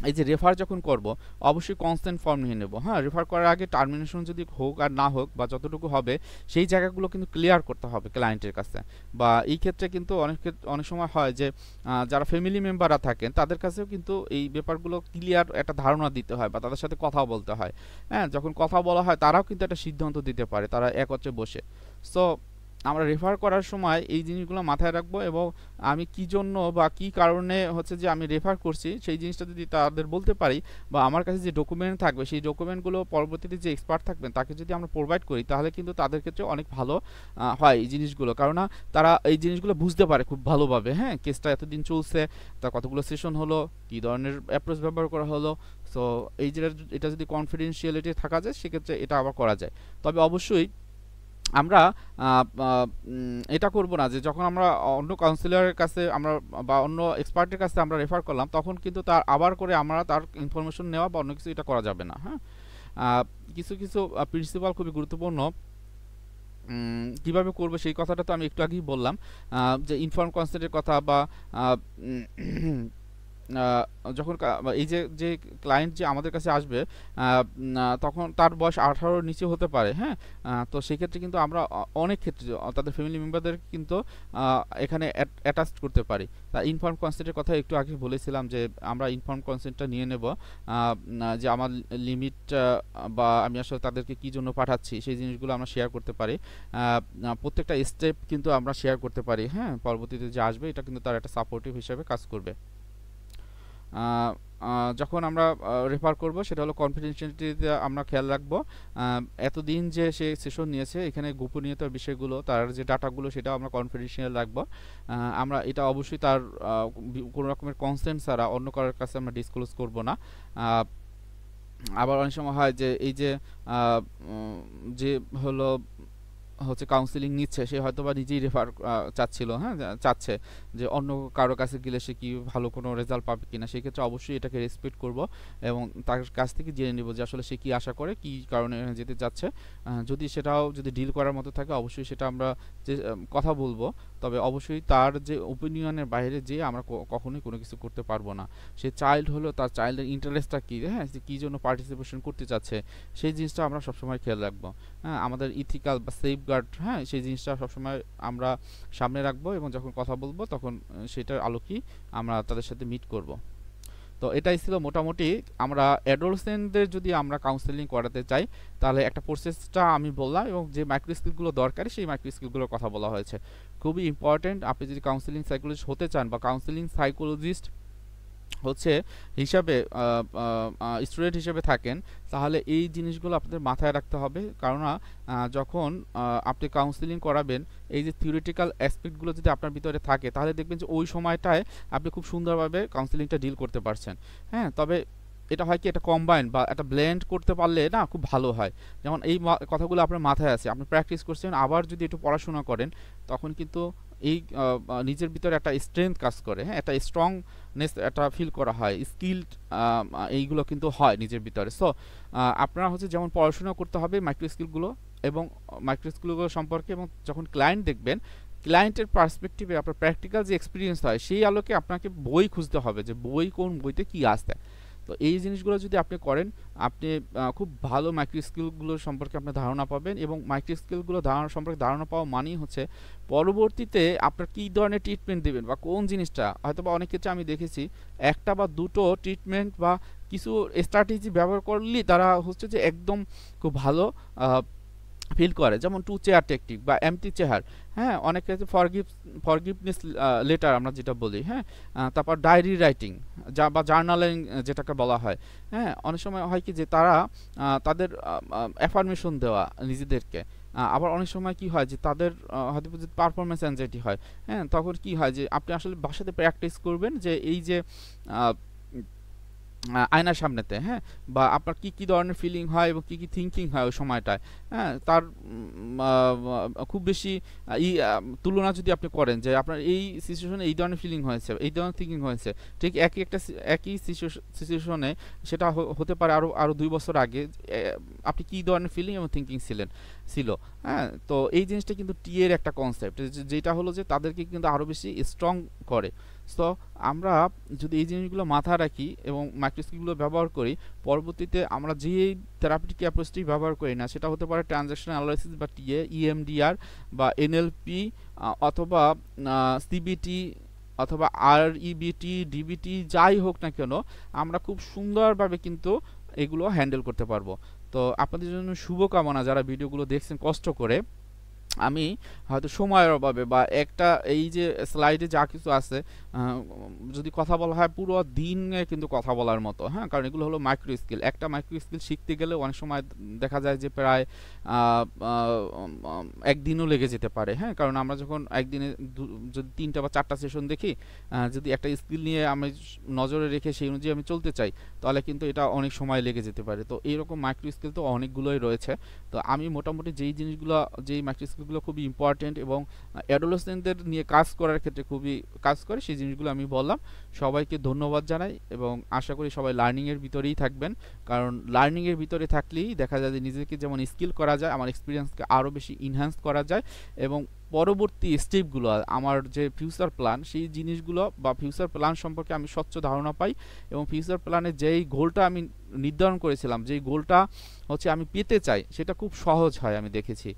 A: এই যে রেফার যখন করব অবশ্যই কনসেন্ট ফর্ম নিয়ে নেব। হ্যাঁ, রেফার করার আগে টার্মিনেশন যদি হোক আর না হোক বা যতটুকু হবে সেই জায়গাগুলো কিন্তু ক্লিয়ার করতে হবে ক্লায়েন্টের কাছে। বা এই ক্ষেত্রে কিন্তু অনেক সময় হয় যে যারা ফ্যামিলি মেম্বাররা থাকেন তাদের কাছেও কিন্তু এই ব্যাপারগুলো ক্লিয়ার একটা ধারণা দিতে হয় বা তাদের সাথে কথা বলতে হয়। হ্যাঁ, যখন কথা বলা হয় তারাও কিন্তু একটা সিদ্ধান্ত দিতে পারে তারা একত্রে বসে। সো আমরা রেফার করার সময় এই জিনিসগুলো মাথায় রাখবো এবং আমি কি জন্য বা কি কারণে হচ্ছে যে আমি রেফার করছি সেই জিনিসটা যদি তাদের বলতে পারি বা আমার কাছে যে ডকুমেন্ট থাকবে সেই ডকুমেন্টগুলো পরবর্তীতে যে এক্সপার্ট থাকবেন তাকে যদি আমরা প্রোভাইড করি তাহলে কিন্তু তাদের ক্ষেত্রে অনেক ভালো হয় এই জিনিসগুলো। কেননা তারা এই জিনিসগুলো বুঝতে পারে খুব ভালোভাবে। হ্যাঁ, কেসটা এতদিন চলছে, তা কতগুলো সেশন হলো, কী ধরনের অ্যাপ্রোচ ব্যবহার করা হলো। সো এই যে এটা যদি কনফিডেন্সিয়ালিটি থাকা যায় সেক্ষেত্রে এটা আবার করা যায়। তবে অবশ্যই আমরা এটা করব না যে যখন আমরা অন্য কাউন্সিলরের কাছে আমরা বা অন্য এক্সপার্টের কাছে আমরা রেফার করলাম তখন কিন্তু তার আবার করে আমরা তার ইনফরমেশন নেওয়া বা অন্য কিছু এটা করা যাবে না। হ্যাঁ, কিছু কিছু প্রিন্সিপাল খুবই গুরুত্বপূর্ণ। কিভাবে করবে সেই কথাটা তো আমি একটু আগেই বললাম, যে ইনফর্ম কনসেন্টের কথা বা যখন এই যে ক্লায়েন্ট যে আমাদের কাছে আসবে তখন তার বয়স 18-র নিচে হতে পারে। হ্যাঁ, তো সেক্ষেত্রে কিন্তু আমরা অনেক ক্ষেত্রে তাদের ফ্যামিলি মেম্বারদের কিন্তু এখানে অ্যাটাচ করতে পারি। তা ইনফর্ম কনসেন্টের কথা একটু আগে বলেছিলাম যে আমরা ইনফর্ম কনসেন্টটা নিয়ে নেব, যে আমার লিমিট বা আমি আসলে তাদেরকে কী জন্য পাঠাচ্ছি সেই জিনিসগুলো আমরা শেয়ার করতে পারি। প্রত্যেকটা স্টেপ কিন্তু আমরা শেয়ার করতে পারি। হ্যাঁ, পরবর্তীতে যে আসবে এটা কিন্তু তার একটা সাপোর্টিভ হিসেবে কাজ করবে। যখন আমরা রেফার করব সেটা হলো কনফিডেন্সিয়ালিটিতে আমরা খেয়াল রাখবো। এতদিন যে সে সেশন নিয়েছে এখানে গোপনীয়তার বিষয়গুলো তার যে ডাটাগুলো সেটাও আমরা কনফিডেন্সিয়াল রাখবো। আমরা এটা অবশ্যই তার কোনো রকমের কনসেন্ট ছাড়া অন্য কারোর কাছে আমরা ডিসক্লোজ করব না। আবার অনেক সময় হয় যে এই যে হলো হচ্ছে কাউন্সিলিং নিচ্ছে সে হয়তো বা নিজেই রেফার চাচ্ছিল, হ্যাঁ, চাচ্ছে যে অন্য কারো কাছে গেলে সে কি ভালো কোনো রেজাল্ট পাবে কিনা। সেক্ষেত্রে অবশ্যই এটাকে রেসপেক্ট করব এবং তার কাছ থেকে জেনে নেব যে আসলে সে কি আশা করে, কি কারণে যেতে চাচ্ছে। যদি সেটাও যদি ডিল করার মতো থাকে অবশ্যই সেটা আমরা যে কথা বলবো। তবে অবশ্যই তার যে ওপিনিয়নের বাইরে যে আমরা কখনোই কোনো কিছু করতে পারবো না। সে চাইল্ড হলো, তার চাইল্ডের ইন্টারেস্টটা কী, হ্যাঁ, যে কী জন্য পার্টিসিপেশন করতে চাচ্ছে সেই জিনিসটা আমরা সবসময় খেয়াল রাখবো। হ্যাঁ, আমাদের ইথিক্যাল বা সেফগার্ড, হ্যাঁ, সেই জিনিসটা সবসময় আমরা সামনে রাখবো এবং যখন কথা বলবো তখন সেটার আলোকেই আমরা তাদের সাথে মিট করব। তো এটাই ছিল মোটামুটি আমরা অ্যাডোলসেন্টদের যদি আমরা কাউন্সেলিং করাতে চাই তাহলে একটা প্রসেসটা আমি বললাম এবং যে মাইক্রো স্কিলগুলো দরকারি সেই মাইক্রো স্কিলগুলোর কথা বলা হয়েছে। খুবই ইম্পর্টেন্ট, আপনি যদি কাউন্সেলিং সাইকোলজিস্ট হতে চান বা কাউন্সেলিং সাইকোলজিস্ট হচ্ছে হিসাবে স্টুডেন্ট হিসেবে থাকেন তাহলে এই জিনিসগুলো আপনাদের মাথায় রাখতে হবে। কেননা যখন আপনি কাউন্সেলিং করাবেন এই যে থিওরিটিক্যাল অ্যাসপেক্টগুলো যদি আপনার ভিতরে থাকে তাহলে দেখবেন যে ওই সময়টায় আপনি খুব সুন্দরভাবে কাউন্সেলিংটা ডিল করতে পারছেন। হ্যাঁ, তবে এটা হয় কি এটা কম্বাইন বা একটা ব্লেন্ড করতে পারলে না খুব ভালো হয়। যেমন এই কথাগুলো আপনার মাথায় আছে, আপনি প্র্যাকটিস করছেন, আবার যদি একটু পড়াশোনা করেন তখন কিন্তু এই নিজের ভিতরে একটা স্ট্রেংথ কাজ করে। হ্যাঁ, একটা স্ট্রংনেস একটা ফিল করা হয়, স্কিলড এইগুলো কিন্তু হয় নিজের ভিতরে। সো আপনারা হচ্ছে যেমন পড়াশোনা করতে হবে মাইক্রো স্কিলগুলো এবং মাইক্রো স্কিলগুলো সম্পর্কে, এবং যখন ক্লায়েন্ট দেখবেন ক্লায়েন্টের পার্সপেক্টিভে আপনার প্র্যাকটিক্যাল যে এক্সপিরিয়েন্স হয় সেই আলোকে আপনাকে বই খুঁজতে হবে যে বই কোন বইতে কী আসছে। তো এই জিনিসগুলো যদি আপনি করেন আপনি খুব ভালো মাইক্রো স্কিলগুলো সম্পর্কে আপনার ধারণা পাবেন এবং মাইক্রো স্কিলগুলো সম্পর্কে ধারণা পাওয়া মানেই হচ্ছে পরবর্তীতে আপনার কী ধরনের ট্রিটমেন্ট দেবেন বা কোন জিনিসটা হয়তো বা অনেক ক্ষেত্রে আমি দেখেছি একটা বা দুটো ট্রিটমেন্ট বা কিছু স্ট্র্যাটেজি ব্যবহার করলেই তারা হচ্ছে যে একদম খুব ভালো ফিল করে। যেমন 2 চেয়ার টেকনিক বা এমটি চেয়ার, হ্যাঁ, অনেক ক্ষেত্রে ফরগিভনেস লেটার আমরা যেটা বলি, হ্যাঁ, তারপর ডায়েরি রাইটিং বা জার্নালিং যেটাকে বলা হয়। হ্যাঁ, অনেক সময় হয় কি যে তারা তাদের অ্যাফার্মেশন দেওয়া নিজেদেরকে, আবার অনেক সময় কি হয় যে তাদের হয়তো পারফরমেন্স অ্যাংজাইটি হয়। হ্যাঁ, তখন কি হয় যে আপনি আসলে বাসাতে প্র্যাকটিস করবেন যে এই যে আয়নার সামনেতে, হ্যাঁ, বা আপনার কি ধরনের ফিলিং হয় এবং কি থিঙ্কিং হয় ওই সময়টায়। হ্যাঁ, তার খুব বেশি তুলনা যদি আপনি করেন যে আপনার এই সিচুয়েশনে এই ধরনের ফিলিং হয়েছে, এই ধরনের থিঙ্কিং হয়েছে, ঠিক একই সিচুয়েশনে সেটা হতে পারে আরও 2 বছর আগে আপনি কী ধরনের ফিলিং এবং থিঙ্কিং ছিল। হ্যাঁ, তো এই জিনিসটা কিন্তু টি এর একটা কনসেপ্ট যেটা হলো যে তাদেরকে কিন্তু আরও বেশি স্ট্রং করে। সো আমরা যদি এই জিনিসগুলো মাথায় রাখি এবং মাইক্রো স্কিলগুলো ব্যবহার করি, পরবর্তীতে আমরা যে থেরাপিউটিক অ্যাপ্রোচটি ব্যবহার করি না, সেটা হতে পারে ট্রানজ্যাকশন অ্যানালাইসিস বা টিএ, ইএমডিআর বা এনএলপি, অথবা সিবিটি, অথবা আরইবিটি, ডিবিটি, যাই হোক না কেন, আমরা খুব সুন্দরভাবে কিন্তু এগুলো হ্যান্ডেল করতে পারবো। তো আপনাদের জন্য শুভকামনা, যারা ভিডিওগুলো দেখছেন কষ্ট করে। আমি হয়তো সময়ের অভাবে বা একটা এই যে স্লাইডে যা কিছু আছে, যদি কথা বলা হয় পুরো দিনে কিন্তু কথা বলার মতো, হ্যাঁ, কারণ এগুলো হলো মাইক্রো স্কিল। একটা মাইক্রো স্কিল শিখতে গেলে অনেক সময় দেখা যায় যে প্রায় একদিনও লেগে যেতে পারে, হ্যাঁ, কারণ আমরা যখন একদিনে যদি 3টা বা 4টা সেশন দেখি, যদি একটা স্কিল নিয়ে আমি নজরে রেখে সেই অনুযায়ী আমি চলতে চাই, তাহলে কিন্তু এটা অনেক সময় লেগে যেতে পারে। তো এইরকম মাইক্রো স্কিল তো অনেকগুলোই রয়েছে। তো আমি মোটামুটি যেই জিনিসগুলো, যেই মাইক্রো স্কিলগুলো খুবই ইম্পর্টেন্ট এবং অ্যাডোলেসেন্টদের নিয়ে কাজ করার ক্ষেত্রে খুবই কাজ করে, সেই জিনিসগুলো আমি বললাম। সবাইকে ধন্যবাদ জানাই এবং আশা করি সবাই লার্নিংয়ের ভিতরেই থাকবেন, কারণ লার্নিংয়ের ভিতরে থাকলেই দেখা যায় যে নিজেকে যেমন স্কিল করা যায়, আমার এক্সপিরিয়েন্সকে আরও বেশি ইনহ্যান্স করা যায় এবং পরবর্তী স্টেপগুলো, আমার যে ফিউচার প্ল্যান, সেই জিনিসগুলো বা ফিউচার প্ল্যান সম্পর্কে আমি স্বচ্ছ ধারণা পাই এবং ফিউচার প্ল্যানে যেই গোলটা আমি নির্ধারণ করেছিলাম, যেই গোলটা হচ্ছে আমি পেতে চাই, সেটা খুব সহজ হয় আমি দেখেছি।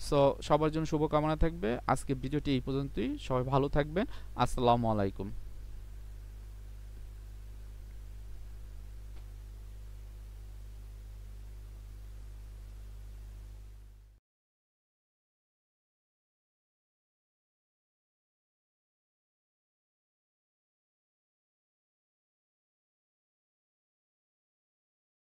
A: সো সবার জন্য শুভকামনা থাকবে। আজকে ভিডিওটি এই পর্যন্তই। সবাই ভালো থাকবেন। আসসালামু আলাইকুম।